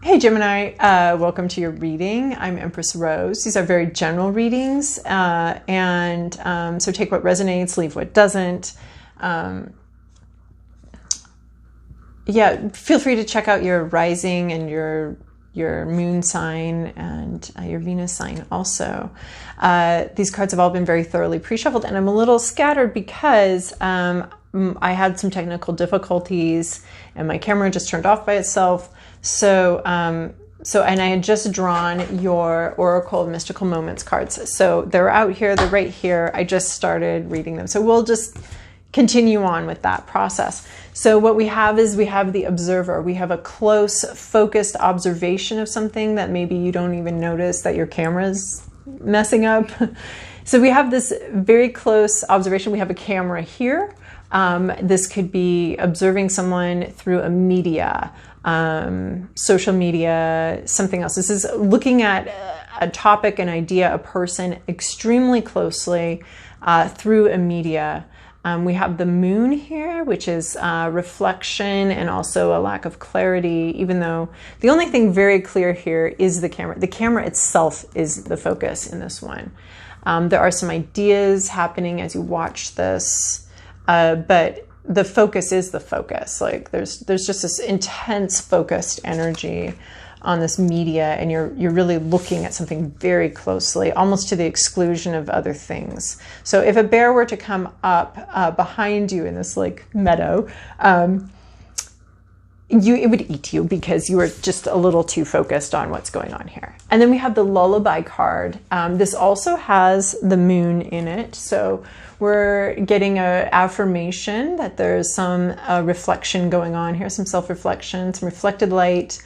Hey Gemini, welcome to your reading. I'm Empress Rose. These are very general readings, so take what resonates, leave what doesn't. Yeah, feel free to check out your rising and your moon sign and your Venus sign also. These cards have all been very thoroughly pre-shuffled, and I'm a little scattered because I had some technical difficulties and my camera just turned off by itself. And I had just drawn your Oracle of Mystical Moments cards. So they're out here, they're right here. I just started reading them. So we'll just continue on with that process. So what we have is we have the observer. We have a close, focused observation of something that maybe you don't even notice that your camera's messing up. So we have this very close observation. We have a camera here. This could be observing someone through a media, social media, something else. This is looking at a topic, an idea, a person extremely closely through a media. We have the moon here, which is reflection and also a lack of clarity, even though the only thing very clear here is the camera. The camera itself is the focus in this one. There are some ideas happening as you watch this, but the focus is the focus. Like there's just this intense focused energy on this media, and you're really looking at something very closely, almost to the exclusion of other things. So if a bear were to come up behind you in this like meadow, it would eat you because you were just a little too focused on what's going on here. And then we have the lullaby card. This also has the moon in it. So we're getting an affirmation that there's some reflection going on here, some self-reflection, some reflected light.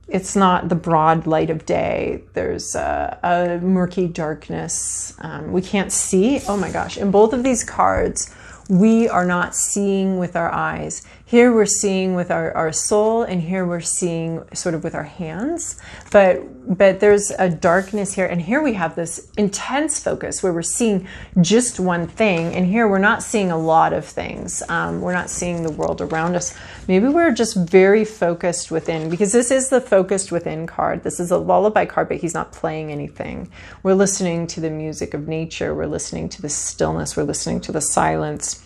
It's not the broad light of day. There's a murky darkness. We can't see. Oh my gosh. In both of these cards, we are not seeing with our eyes. Here we're seeing with our soul, and here we're seeing sort of with our hands. But there's a darkness here, and here we have this intense focus where we're seeing just one thing, and here we're not seeing a lot of things. We're not seeing the world around us. Maybe we're just very focused within, because this is the focused within card. This is a lullaby card, but he's not playing anything. We're listening to the music of nature. We're listening to the stillness. We're listening to the silence,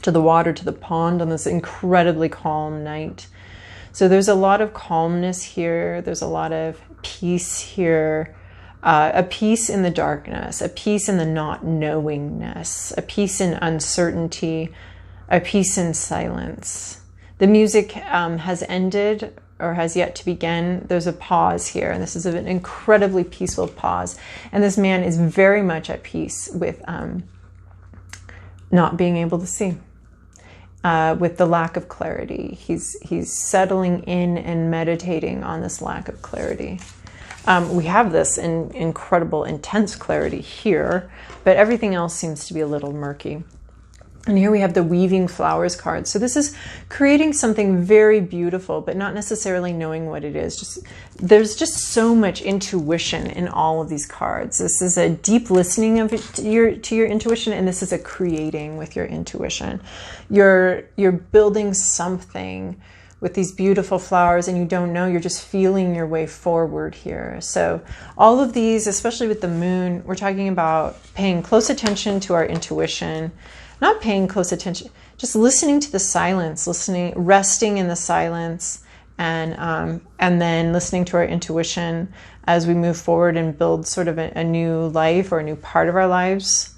to the water, to the pond on this incredibly calm night. So there's a lot of calmness here. There's a lot of peace here, a peace in the darkness, a peace in the not knowingness, a peace in uncertainty, a peace in silence. The music has ended or has yet to begin. There's a pause here, and this is an incredibly peaceful pause. And this man is very much at peace with not being able to see. With the lack of clarity. He's settling in and meditating on this lack of clarity. We have this incredible, intense clarity here, but everything else seems to be a little murky. And here we have the weaving flowers card. So this is creating something very beautiful, but not necessarily knowing what it is. There's just so much intuition in all of these cards. This is a deep listening of it to your intuition, and this is a creating with your intuition. You're building something with these beautiful flowers, and you don't know, you're just feeling your way forward here. So all of these, especially with the moon, we're talking about paying close attention to our intuition. Not paying close attention, just listening to the silence, resting in the silence, and then listening to our intuition as we move forward and build sort of a new life or a new part of our lives.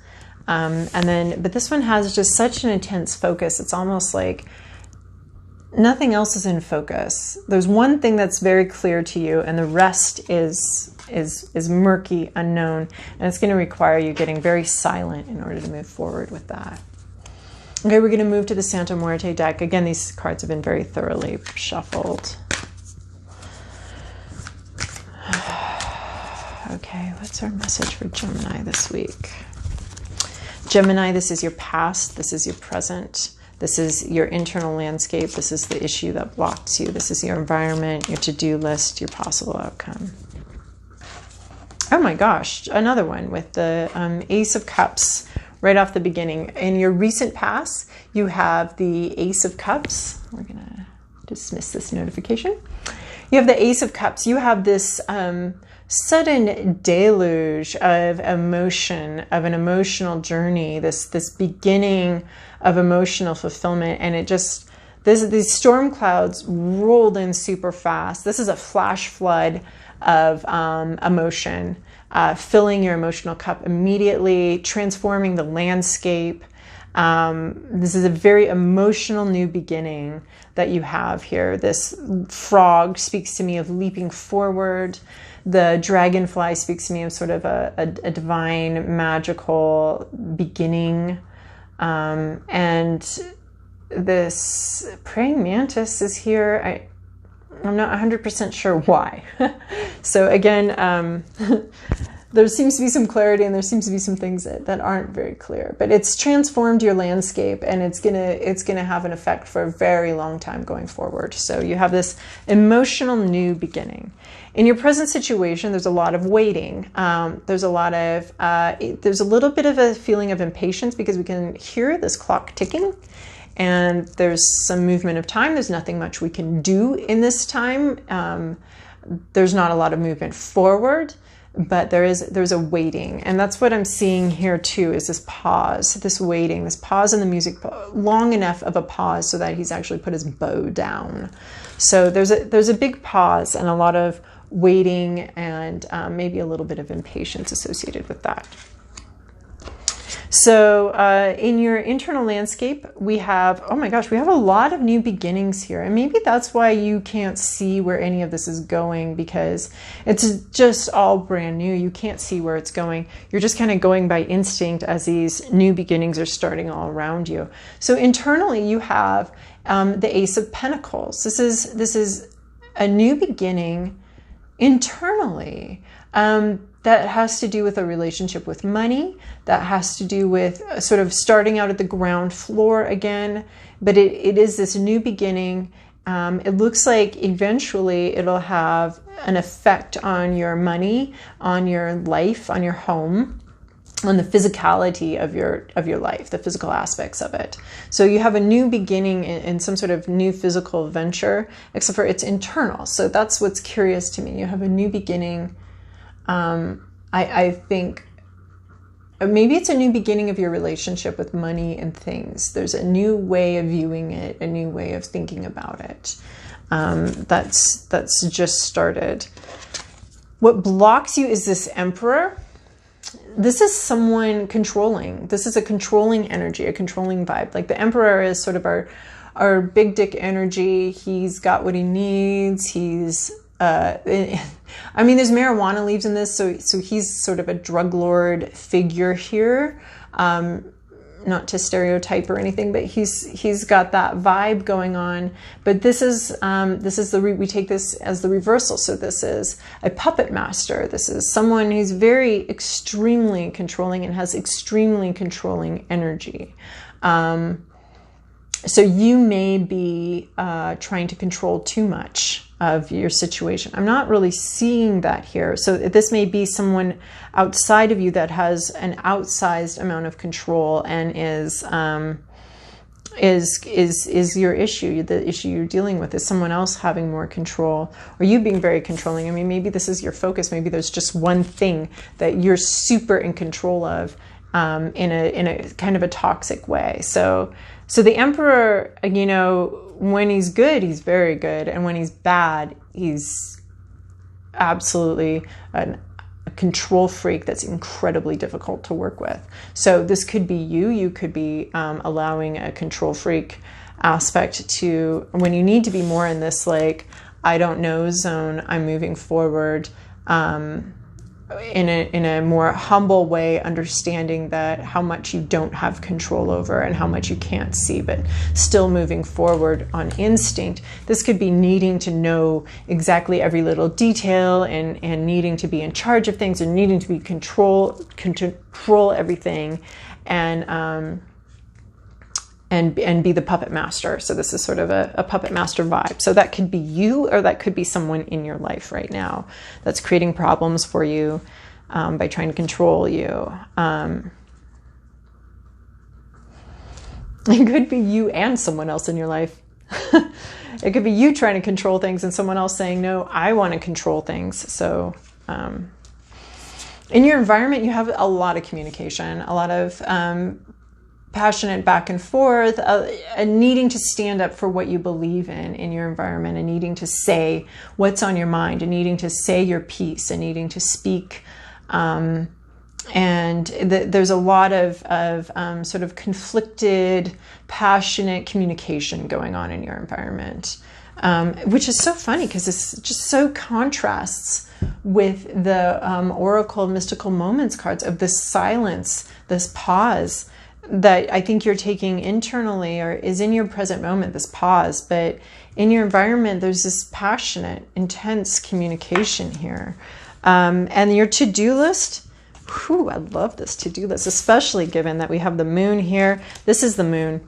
But this one has just such an intense focus. It's almost like nothing else is in focus. There's one thing that's very clear to you, and the rest is murky, unknown, and it's going to require you getting very silent in order to move forward with that. Okay, we're going to move to the Santa Muerte deck. Again, these cards have been very thoroughly shuffled. Okay, what's our message for Gemini this week? Gemini, this is your past. This is your present. This is your internal landscape. This is the issue that blocks you. This is your environment, your to-do list, your possible outcome. Oh my gosh, another one with the Ace of Cups. Right off the beginning. In your recent past, you have the Ace of Cups. We're going to dismiss this notification. You have the Ace of Cups. You have this sudden deluge of emotion, of an emotional journey, this beginning of emotional fulfillment. And it just, these storm clouds rolled in super fast. This is a flash flood of emotion, filling your emotional cup immediately, transforming the landscape. This is a very emotional new beginning that you have here. This frog speaks to me of leaping forward. The dragonfly speaks to me of sort of a divine, magical beginning. And this praying mantis is here. I'm not 100% sure why. So again, there seems to be some clarity and there seems to be some things that aren't very clear, but it's transformed your landscape and it's gonna have an effect for a very long time going forward. So you have this emotional new beginning. In your present situation, there's a lot of waiting. There's a little bit of a feeling of impatience because we can hear this clock ticking. And there's some movement of time. There's nothing much we can do in this time. There's not a lot of movement forward, but there's a waiting. And that's what I'm seeing here too, is this pause, this waiting, this pause in the music, long enough of a pause so that he's actually put his bow down. So there's a big pause and a lot of waiting and maybe a little bit of impatience associated with that. So in your internal landscape, we have, oh my gosh, we have a lot of new beginnings here. And maybe that's why you can't see where any of this is going, because it's just all brand new. You can't see where it's going. You're just kind of going by instinct as these new beginnings are starting all around you. So internally, you have the Ace of Pentacles. This is a new beginning internally. That has to do with a relationship with money. That has to do with sort of starting out at the ground floor again. But it is this new beginning. It looks like eventually it'll have an effect on your money, on your life, on your home, on the physicality of your life, the physical aspects of it. So you have a new beginning in some sort of new physical venture, except for it's internal. So that's what's curious to me. You have a new beginning. I think maybe it's a new beginning of your relationship with money and things. There's a new way of viewing it, a new way of thinking about it. That's just started. What blocks you is this Emperor. This is someone controlling. This is a controlling energy, a controlling vibe. Like the Emperor is sort of our big dick energy. He's got what he needs. He's I mean, there's marijuana leaves in this, so he's sort of a drug lord figure here. Not to stereotype or anything, but he's got that vibe going on. But this is we take this as the reversal. So this is a puppet master. This is someone who's very extremely controlling and has extremely controlling energy. So you may be trying to control too much of your situation. I'm not really seeing that here. So this may be someone outside of you that has an outsized amount of control and is your issue. The issue you're dealing with is someone else having more control, or you being very controlling. I mean, maybe this is your focus. Maybe there's just one thing that you're super in control of in a kind of a toxic way. So the Emperor, you know, when he's good, he's very good. And when he's bad, he's absolutely a control freak that's incredibly difficult to work with. So this could be you. You could be allowing a control freak aspect to, when you need to be more in this, like, I don't know zone, I'm moving forward, in a more humble way, understanding that how much you don't have control over and how much you can't see, but still moving forward on instinct. This could be needing to know exactly every little detail and needing to be in charge of things and needing to be control everything and be the puppet master. So this is sort of a puppet master vibe. So that could be you, or that could be someone in your life right now that's creating problems for you by trying to control you. It could be you and someone else in your life. It could be you trying to control things and someone else saying, no, I want to control things. So in your environment, you have a lot of communication, a lot of passionate back and forth, and needing to stand up for what you believe in your environment, and needing to say what's on your mind, and needing to say your piece, and needing to speak. There's a lot of sort of conflicted, passionate communication going on in your environment, which is so funny because it's just so contrasts with the Oracle Mystical Moments cards of this silence, this pause that I think you're taking internally or is in your present moment, this pause. But in your environment, there's this passionate, intense communication here. And your to-do list, whew, I love this to-do list, especially given that we have the moon here. This is the moon.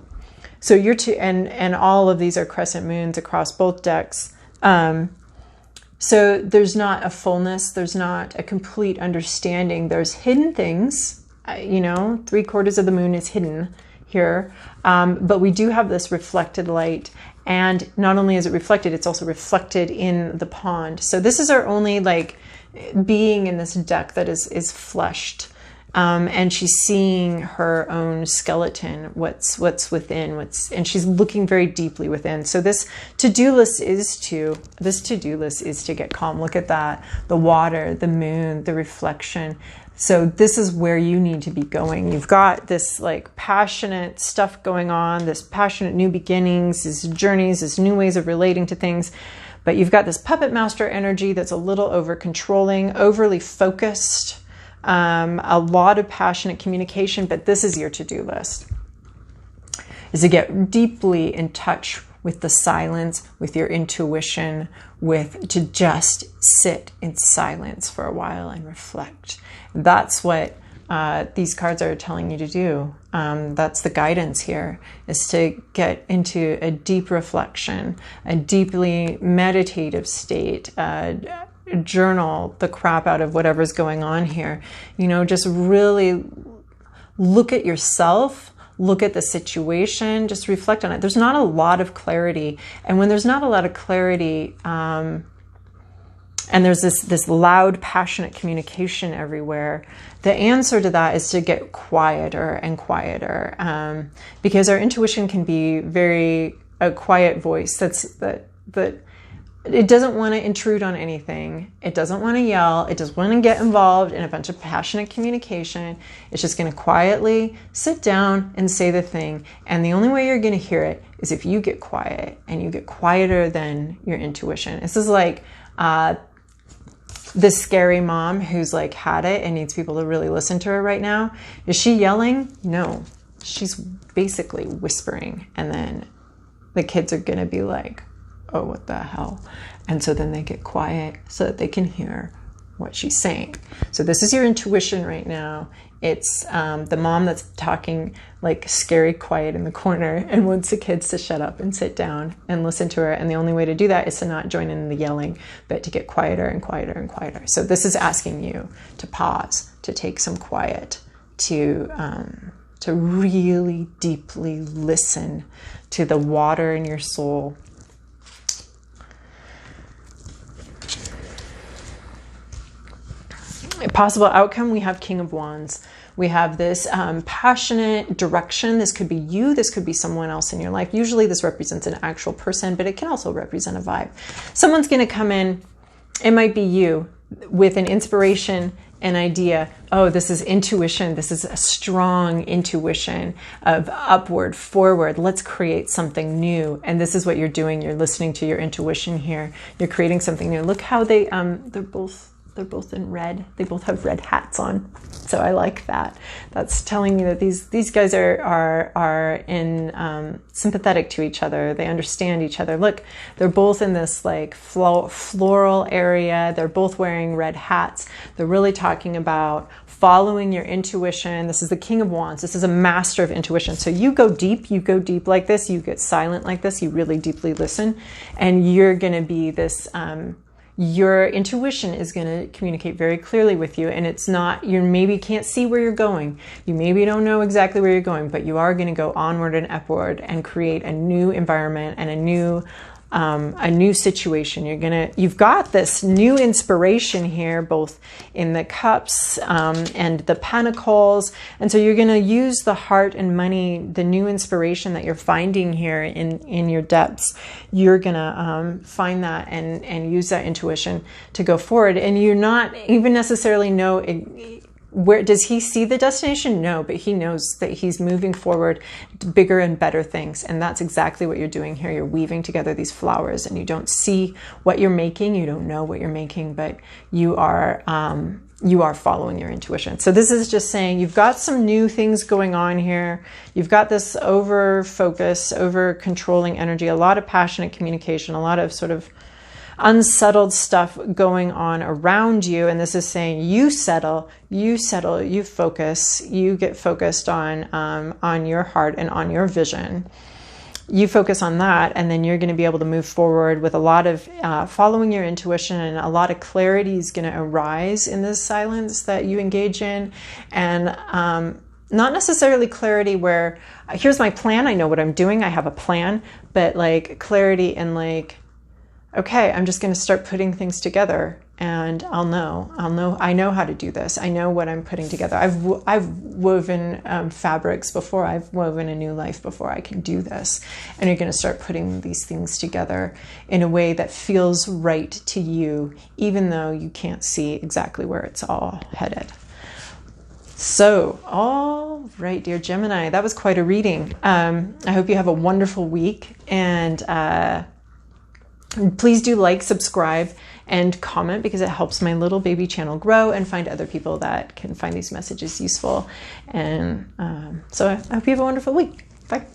So and all of these are crescent moons across both decks. So there's not a fullness. There's not a complete understanding. There's hidden things. 3/4 of the moon is hidden here. But we do have this reflected light. And not only is it reflected, it's also reflected in the pond. So this is our only being in this deck that is fleshed. And she's seeing her own skeleton, what's within, and she's looking very deeply within. So this to-do list is to get calm. Look at that, the water, the moon, the reflection. So this is where you need to be going. You've got this passionate stuff going on, this passionate new beginnings, these journeys, these new ways of relating to things. But you've got this puppet master energy that's a little over controlling, overly focused, a lot of passionate communication. But this is your to-do list, is to get deeply in touch with the silence, with your intuition, to just sit in silence for a while and reflect. That's what these cards are telling you to do. That's the guidance here, is to get into a deep reflection, a deeply meditative state, journal the crap out of whatever's going on here. Just really look at yourself, look at the situation, just reflect on it. There's not a lot of clarity. And when there's not a lot of clarity, and there's this loud, passionate communication everywhere, the answer to that is to get quieter and quieter, because our intuition can be a quiet voice that it doesn't want to intrude on anything. It doesn't want to yell. It doesn't want to get involved in a bunch of passionate communication. It's just going to quietly sit down and say the thing. And the only way you're going to hear it is if you get quiet, and you get quieter than your intuition. This is like this scary mom who's had it and needs people to really listen to her right now. Is she yelling? No, she's basically whispering. And then the kids are going to be like, oh, what the hell? And so then they get quiet so that they can hear what she's saying. So this is your intuition right now. It's the mom that's talking scary quiet in the corner and wants the kids to shut up and sit down and listen to her. And the only way to do that is to not join in the yelling, but to get quieter and quieter and quieter. So this is asking you to pause, to take some quiet, to really deeply listen to the water in your soul. Possible outcome, we have King of Wands. We have this passionate direction. This could be you. This could be someone else in your life. Usually this represents an actual person, but it can also represent a vibe. Someone's going to come in. It might be you with an inspiration, an idea. Oh, this is intuition. This is a strong intuition of upward, forward. Let's create something new. And this is what you're doing. You're listening to your intuition here. You're creating something new. Look how they're both in red. They both have red hats on. So I like that. That's telling me that these guys are in sympathetic to each other. They understand each other. Look, they're both in this floral area. They're both wearing red hats. They're really talking about following your intuition. This is the King of Wands. This is a master of intuition. So you go deep like this. You get silent like this. You really deeply listen. And you're going to be this your intuition is going to communicate very clearly with you. And it's not, you maybe can't see where you're going. You maybe don't know exactly where you're going, but you are going to go onward and upward and create a new environment and a new situation. You've got this new inspiration here, both in the cups and the pentacles. And so you're going to use the heart and money, the new inspiration that you're finding here in your depths. You're going to find that and use that intuition to go forward. And you're not even necessarily know where does he see the destination? No, but he knows that he's moving forward to bigger and better things. And that's exactly what you're doing here. You're weaving together these flowers, and you don't see what you're making. You don't know what you're making, but you are following your intuition. So this is just saying you've got some new things going on here. You've got this over focus, over controlling energy, a lot of passionate communication, a lot of sort of unsettled stuff going on around you. And this is saying you settle, you focus, you get focused on your heart and on your vision. You focus on that, and then you're going to be able to move forward with a lot of following your intuition, and a lot of clarity is going to arise in this silence that you engage in. And not necessarily clarity where here's my plan, I know what I'm doing, I have a plan, but like clarity and like, okay, I'm just going to start putting things together, and I know how to do this. I know what I'm putting together. I've woven fabrics before. I've woven a new life before. I can do this. And you're going to start putting these things together in a way that feels right to you, even though you can't see exactly where it's all headed. So, all right, dear Gemini, that was quite a reading. I hope you have a wonderful week, and please do like, subscribe, and comment, because it helps my little baby channel grow and find other people that can find these messages useful. And so I hope you have a wonderful week. Bye.